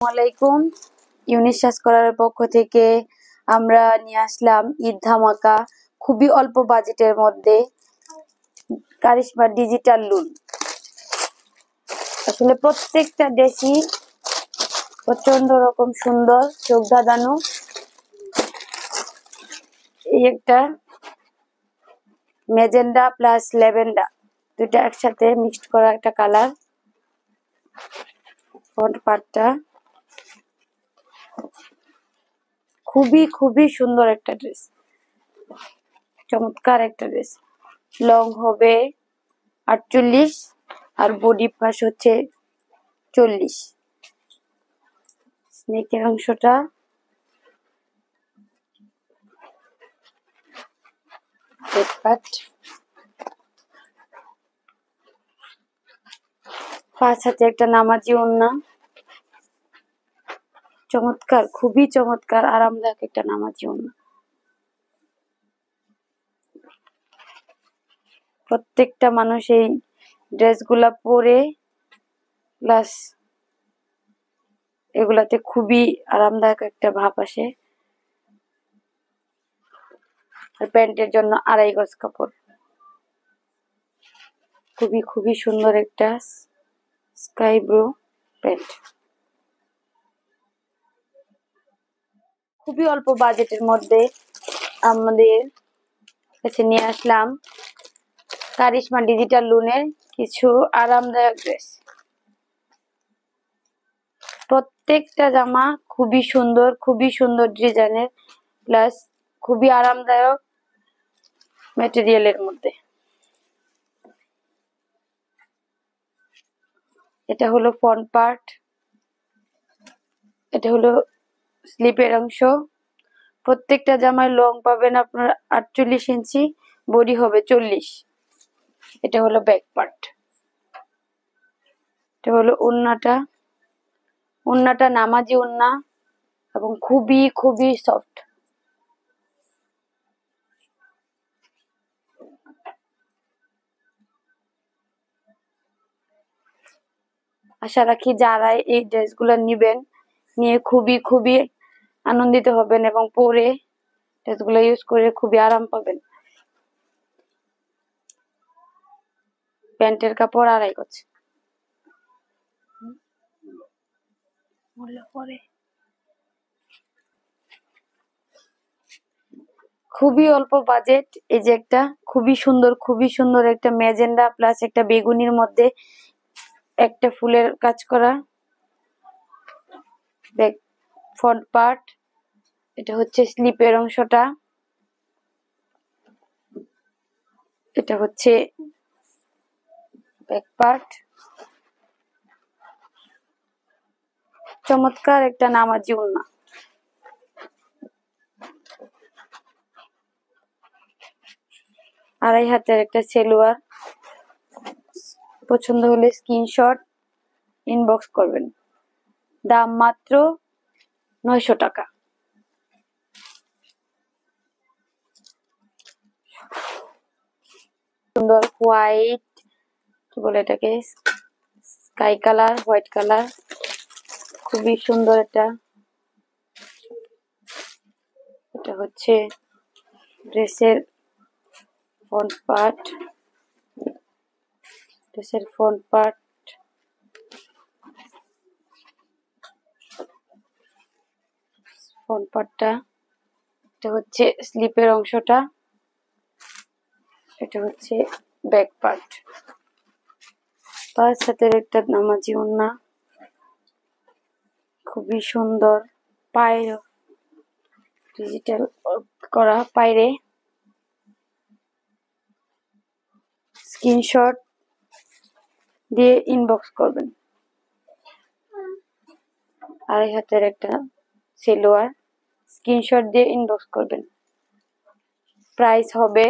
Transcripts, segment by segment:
আসসালামাইকুম। ইউনিস সাজ করার পক্ষ থেকে আমরা নিয়ে আসলাম ঈদ ধামাকা, খুবই অল্প বাজেটের মধ্যে কারিশমা ডিজিটাল লুন। আসলে প্রত্যেকটা ড্রেসই প্রচন্ড রকম সুন্দর, চোখ ধাঁধানো। এই একটা ম্যাজেন্ডা প্লাস ল্যাভেন্ডার, দুটা একসাথে মিক্সড করা একটা কালার। ফ্রন্ট পার্টটা খুবই সুন্দর একটা ড্রেস, চমৎকার একটা ড্রেস। লং হবে 48 আর বডি পাশ হচ্ছে 40। স্নেকের অংশটা পাঁচ হাতে একটা নামাজি ওড়না, চমৎকার, খুবই চমৎকার আরামদায়ক একটা নামাজি ওড়না। প্রত্যেকটা মানুষ এই ড্রেসগুলা পরে প্লাস এগুলাতে খুবই আরামদায়ক একটা ভাব আসে। আর প্যান্টের জন্য 2.5 গজ কাপড়। খুবই সুন্দর একটা স্কাই ব্লু প্যান্ট। খুবই অল্প বাজেটের মধ্যে আমাদের কাছে নিয়ে আসলাম কারিশমা ডিজিটাল লুনের কিছু আরামদায়ক ড্রেস। প্রত্যেকটা জামা খুবই সুন্দর ডিজাইনের প্লাস খুবই আরামদায়ক ম্যাটেরিয়ালের মধ্যে। এটা হলো ফ্রন্ট পার্ট, এটা হলো স্লিপের অংশ। প্রত্যেকটা জামায় লং পাবেন আপনার 48 ইঞ্চি, বডি হবে 40। এটা হলো ব্যাক পার্ট। এটা হলো ওড়নাটা নামাজি ওড়না এবং খুবই সফট। আশা রাখি যারা এই ড্রেসগুলো নিবেন, নিয়ে খুবই আনন্দিত হবেন এবং পরে ড্রেসগুলো ইউজ করে খুবই আরাম পাবেন। প্যান্টের কাপড় 2.5 গজ। খুবই অল্প বাজেট। এই যে একটা খুবই সুন্দর একটা ম্যাজেন্ডা প্লাস একটা বেগুনির মধ্যে একটা ফুলের কাজ করা ব্যাক ফ্রন্ট পার্ট। এটা হচ্ছে স্লিপের অংশটা, এটা হচ্ছে ব্যাক পার্ট। চমৎকার একটা নামাজি ওড়না। আড়াই হাতের একটা সেলোয়ার। পছন্দ হলে স্ক্রিনশট ইনবক্স করবেন। দাম মাত্র 900 টাকা। সুন্দর হোয়াইট, কি বলে এটাকে, স্কাই কালার, হোয়াইট কালার, খুবই সুন্দর এটা হচ্ছে ড্রেসের ফ্রন্ট পার্ট। ফ্রন্ট পার্টটা, এটা হচ্ছে স্লিপের অংশটা, এটা হচ্ছে ব্যাক পার্ট। 5 হাতের একটা নামাজি ওড়না, খুবই সুন্দর। পায়ে ডিজিটাল করা, পায়ে স্ক্রিনশট দিয়ে ইনবক্স করবেন। আড়াই হাতের একটা সেলোয়ার, স্ক্রিনশট দিয়ে ইনবক্স করবেন। প্রাইস হবে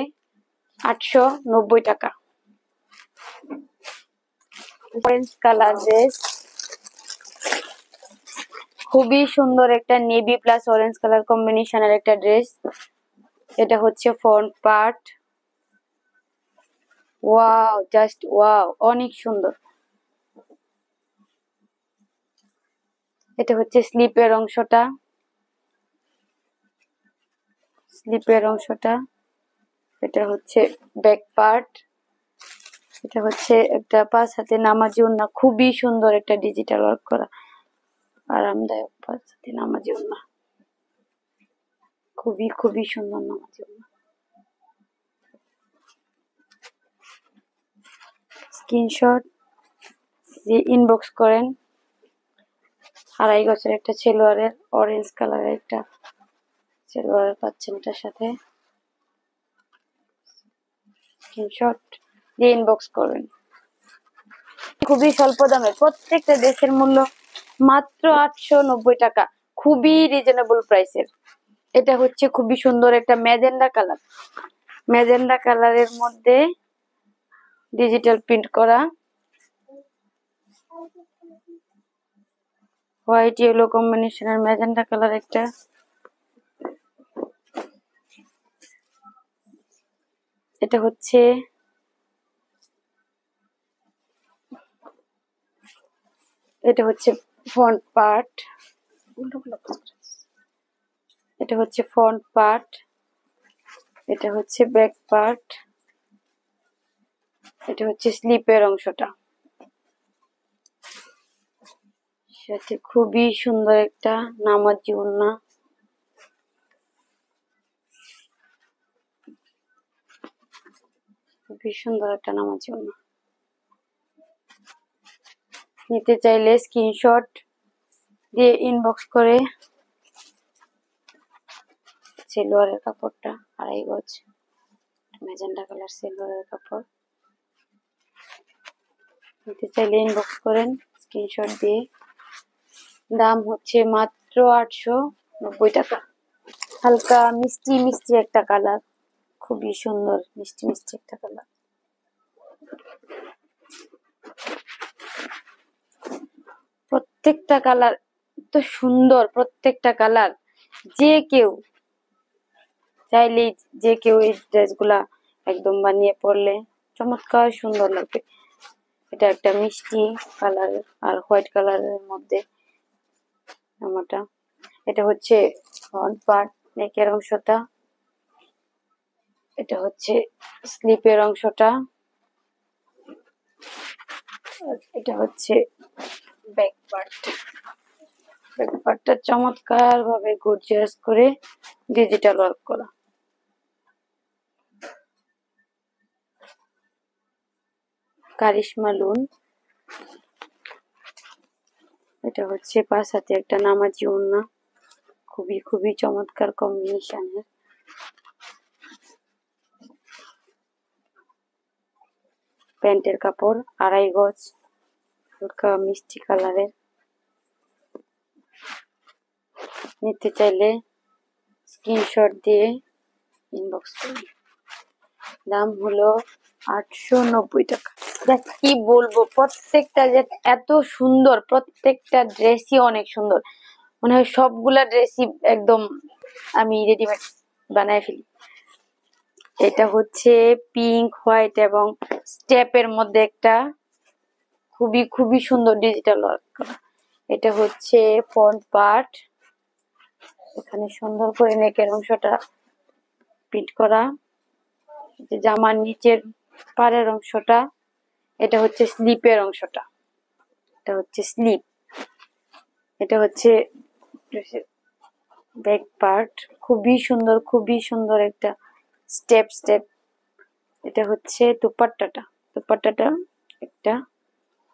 890 টাকা। অরেঞ্জ কালার ড্রেস, খুবই সুন্দর একটা নেভি প্লাস অরেঞ্জ কালার কম্বিনেশনের একটা ড্রেস। এটা হচ্ছে front part. Wow, just wow, অনেক সুন্দর। এটা হচ্ছে স্লিপের অংশটা, এটা হচ্ছে ব্যাক পার্ট, এটা হচ্ছে একটা 5 হাতে নামাজি ওড়না, খুবই সুন্দর একটা ডিজিটাল ওয়ার্ক করা আরামদায়ক 5 হাতে নামাজি ওড়না, খুবই সুন্দর নামাজি ওড়না। স্ক্রিনশট দিয়ে ইনবক্স করেন। 2.5 গজের একটা সেলোয়ারের, অরেঞ্জ কালারের একটা সেলোয়ার পাচ্ছেন এটার সাথে। স্ক্রিনশট দিয়ে ইনবক্স করবেন। খুবই স্বল্প দামে প্রত্যেকটা ড্রেসের মূল্য মাত্র 890 টাকা, খুবই রিজনেবল প্রাইসের। এটা হচ্ছে খুবই সুন্দর একটা ম্যাজেন্ডা কালার, ম্যাজেন্ডা কালারের মধ্যে ডিজিটাল প্রিন্ট করা, হোয়াইট ইয়েলো কম্বিনেশনের ম্যাজেন্ডা কালার একটা। এটা হচ্ছে ফ্রন্ট পার্ট, এটা হচ্ছে ফ্রন্ট পার্ট, এটা হচ্ছে ব্যাক পার্ট, এটা হচ্ছে স্লিপের অংশটা। সাথে খুবই সুন্দর একটা নামাজি ওড়না, খুবই সুন্দর একটা নামাজি ওড়না। নিতে চাইলে স্ক্রিনশট দিয়ে ইনবক্স করে। সেলোয়ারের কাপড়টা 2.5 গজ, ম্যাজেন্ডা কালার সেলোয়ারের কাপড়। নিতে চাইলে ইনবক্স করেন স্ক্রিনশট দিয়ে। দাম হচ্ছে মাত্র 890 টাকা। হালকা মিষ্টি একটা কালার, খুবই সুন্দর মিষ্টি একটা কালার। প্রত্যেকটা কালার তো সুন্দর, প্রত্যেকটা কালার যে কেউ চাইলেই এই ড্রেসগুলা একদম বানিয়ে পরলে চমৎকার সুন্দর লাগবে। এটা একটা মিষ্টি কালার আর হোয়াইট কালারের মধ্যে জামাটা। এটা হচ্ছে ফ্রন্ট পার্ট, নেকের অংশটা, এটা হচ্ছে স্লিপের অংশটা, এটা হচ্ছে ব্যাক পার্ট। ব্যাক পার্টটা চমৎকার ভাবে গর্জিয়াস করে ডিজিটাল ওয়ার্ক করা। কারিশমা লুন, এটা হচ্ছে 5 হাতে একটা নামাজি ওড়না, খুবই চমৎকার কম্বিনেশনের। প্যান্টের কাপড় 2.5 গজ, হালকা মিষ্টি কালারের। নিতে চাইলে স্ক্রিনশট দিয়ে ইনবক্স করুন। দাম হলো 890 টাকা। কি বলবো, প্রত্যেকটা যে এত সুন্দর, প্রত্যেকটা ড্রেসই অনেক সুন্দর, মনে হয় সবগুলা ড্রেসই একদম আমি রেডিমেড বানায় ফেলি। এটা হচ্ছে পিঙ্ক, হোয়াইট এবং স্টেপের মধ্যে একটা খুবই সুন্দর ডিজিটাল ওয়ার্ক করা। এটা হচ্ছে ফ্রন্ট পার্ট, এখানে সুন্দর করে নেকের অংশটা প্রিন্ট করা, জামার নিচের পাড়ের অংশটা, এটা হচ্ছে স্লিপের অংশটা, এটা হচ্ছে স্লিপ, এটা হচ্ছে ব্যাক পার্ট, খুবই সুন্দর একটা স্টেপ। এটা হচ্ছে দুপাট্টাটা একটা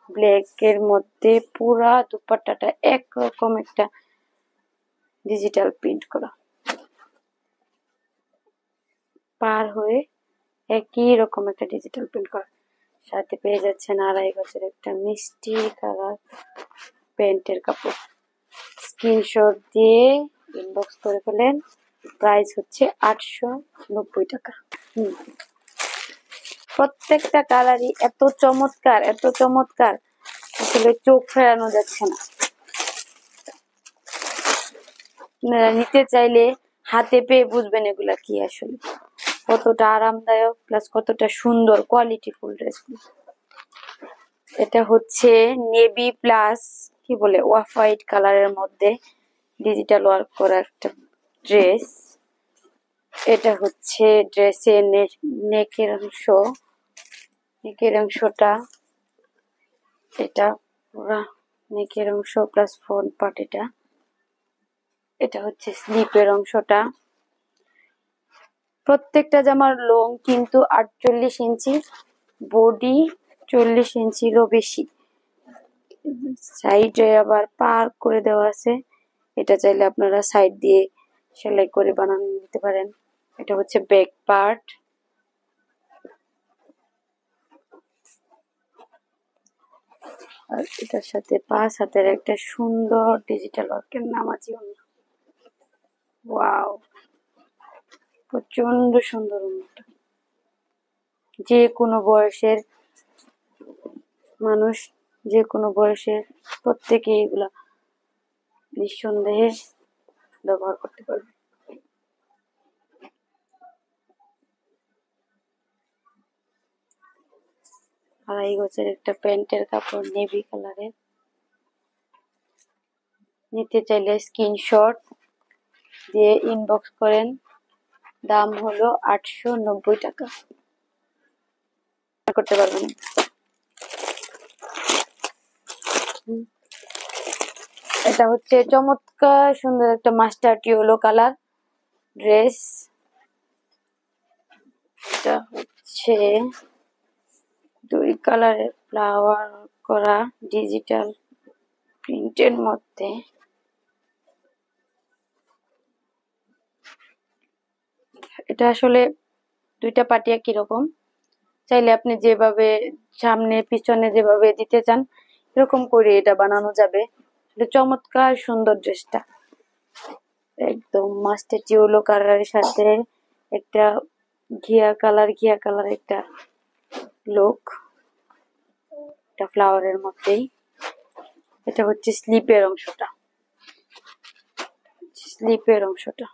ব্ল্যাক এর মধ্যে, পুরা দুপাট্টাটা একরকম একটা ডিজিটাল প্রিন্ট করা, পার হয়ে একই রকম একটা ডিজিটাল প্রিন্ট করা। সাথে পেয়ে যাচ্ছেন 2.5 গজের একটা মিষ্টি কালার প্যান্টের কাপড়। স্ক্রিনশট দিয়ে ইনবক্স করে ফেলেন। প্রাইস হচ্ছে 890 টাকা। প্রত্যেকটা কালারই এত চমৎকার আসলে চোখ ফেরানো যাচ্ছে না। নিতে চাইলে হাতে পেয়ে বুঝবেন এগুলা কি আসলে কতটা আরামদায়ক প্লাস কতটা সুন্দর কোয়ালিটি ফুল ড্রেস। এটা হচ্ছে নেভি প্লাস কি বলে অফ হোয়াইট কালারের মধ্যে ডিজিটাল ওয়ার্ক করা একটা ড্রেস। এটা হচ্ছে ড্রেসের নেকের অংশ, নেকের অংশটা এটা পুরা নেকের অংশ প্লাস ফ্রন্ট পার্ট। এটা হচ্ছে স্লিপের অংশটা। প্রত্যেকটা জামার লং কিন্তু 48 ইঞ্চি, বডি 40 ইঞ্চিরও বেশি। সাইডে আবার পার করে দেওয়া আছে, এটা চাইলে আপনারা সাইড দিয়ে সেলাই করে বানানো নিতে পারেন। এটা হচ্ছে ব্যাক পার্ট। আর এটার সাথে 5 হাতের একটা সুন্দর ডিজিটাল ওয়ার্কের নামাজি ওড়না। ওয়াও, প্রচন্ড সুন্দর ওড়নাটা। যে কোনো বয়সের মানুষ, যে কোনো বয়সের প্রত্যেকে এগুলা নিঃসন্দেহে ব্যবহার করতে পারবে। আড়াই গজের একটা প্যান্টের কাপড়, নেভি কালারের। নিতে চাইলে স্ক্রিনশট দিয়ে ইনবক্স করেন। দাম হলো 890 টাকা, করতে পারবেন। এটা হচ্ছে চমৎকার সুন্দর একটা মাস্টার্ড ইয়েলো কালার ড্রেস। এটা হচ্ছে 2 কালারের ফ্লাওয়ার করা ডিজিটাল প্রিন্টের মধ্যে। এটা আসলে দুইটা পাটি একই রকম, চাইলে আপনি যেভাবে সামনে পিছনে যেভাবে দিতে চান এরকম করে এটা বানানো যাবে। চমৎকার সুন্দর ড্রেসটা, একদম মাস্টার্ড ইয়েলো কালারের সাথে একটা ঘিয়া কালার একটা লুক, এটা ফ্লাওয়ারের মধ্যেই। এটা হচ্ছে স্লিপের অংশটা, স্লিপের অংশটা।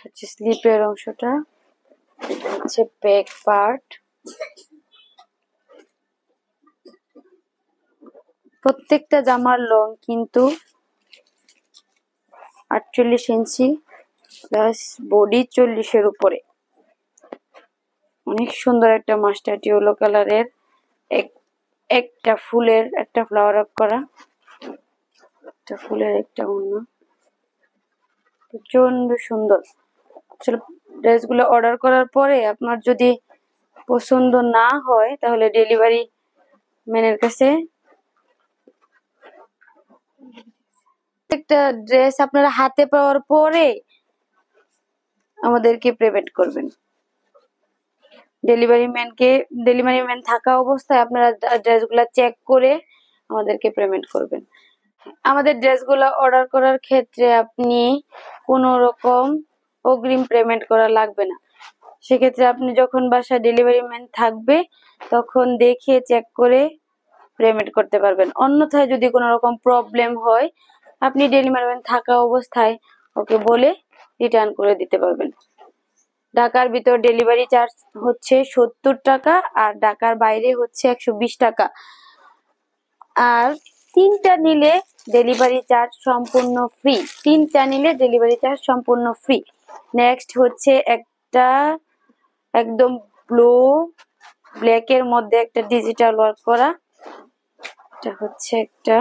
হচ্ছে স্লিপের অংশটা, এটা হচ্ছে ব্যাক পার্ট। প্রত্যেকটা জামার লং কিন্তু 48 ইঞ্চি প্লাস বডি 40-এর উপরে। অনেক সুন্দর একটা মাস্টার্ড ইয়েলো কালারের একটা ফুলের একটা ফ্লাওয়ার আপ করা, একটা ফুলের একটা ওড়না, প্রচন্ড সুন্দর। আসলে ড্রেসগুলো অর্ডার করার পরে আপনার যদি পছন্দ না হয় তাহলে ডেলিভারি ম্যানের কাছে একটা ড্রেস আপনারা হাতে পাওয়ার পরে আমাদেরকে পেমেন্ট করবেন। ডেলিভারি ম্যান থাকা অবস্থায় আপনারা ড্রেসগুলো চেক করে আমাদেরকে পেমেন্ট করবেন। আমাদের ড্রেসগুলো অর্ডার করার ক্ষেত্রে আপনি কোনো রকম অগ্রিম পেমেন্ট করা লাগবে না। সেক্ষেত্রে আপনি যখন বাসায় ডেলিভারি ম্যান থাকবে তখন দেখে চেক করে পেমেন্ট করতে পারবেন। অন্যথায় যদি কোনো রকম প্রবলেম হয় আপনি ডেলিভারি ম্যান থাকা অবস্থায় ওকে বলে রিটার্ন করে দিতে পারবেন। ঢাকার ভিতর ডেলিভারি চার্জ হচ্ছে 70 টাকা আর ঢাকার বাইরে হচ্ছে 120 টাকা। আর 3টা নিলে ডেলিভারি চার্জ সম্পূর্ণ ফ্রি, 3টা নিলে ডেলিভারি চার্জ সম্পূর্ণ ফ্রি। নেক্সট হচ্ছে একটা একদম ব্ল্যাকের মধ্যে একটা ডিজিটাল ওয়ার্ক করা, এটা হচ্ছে একটা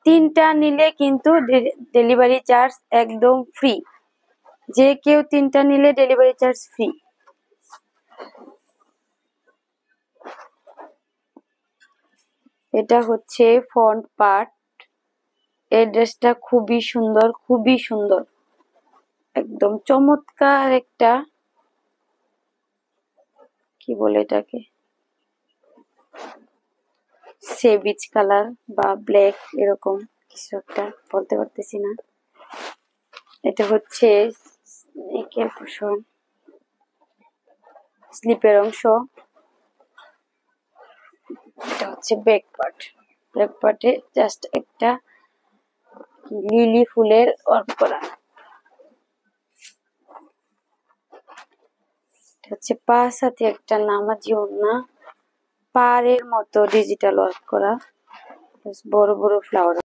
3টা নিলে কিন্তু ডেলিভারি চার্জ একদম ফ্রি। যে কেউ 3টা নিলে ডেলিভারি চার্জ ফ্রি। এটা হচ্ছে ফ্রন্ট পার্ট। এই ড্রেসটা খুবই সুন্দর, খুবই সুন্দর, একদম চমৎকার একটা কি বলে এটাকে সেভিজ কালার বা ব্ল্যাক এরকম কিছু একটা, বলতে পারতেছি না। এটা হচ্ছে নেকের পোর্শন, স্লিপের অংশ। এটা হচ্ছে ব্যাক পার্ট। ব্যাক পার্টে জাস্ট একটা লিলি ফুলের ওয়ার্ক করা। হচ্ছে পাঁচ হাতে একটা নামাজি ওড়না, পাড়ের মতো ডিজিটাল ওয়ার্ক করা, বেশ বড় বড় ফ্লাওয়ার।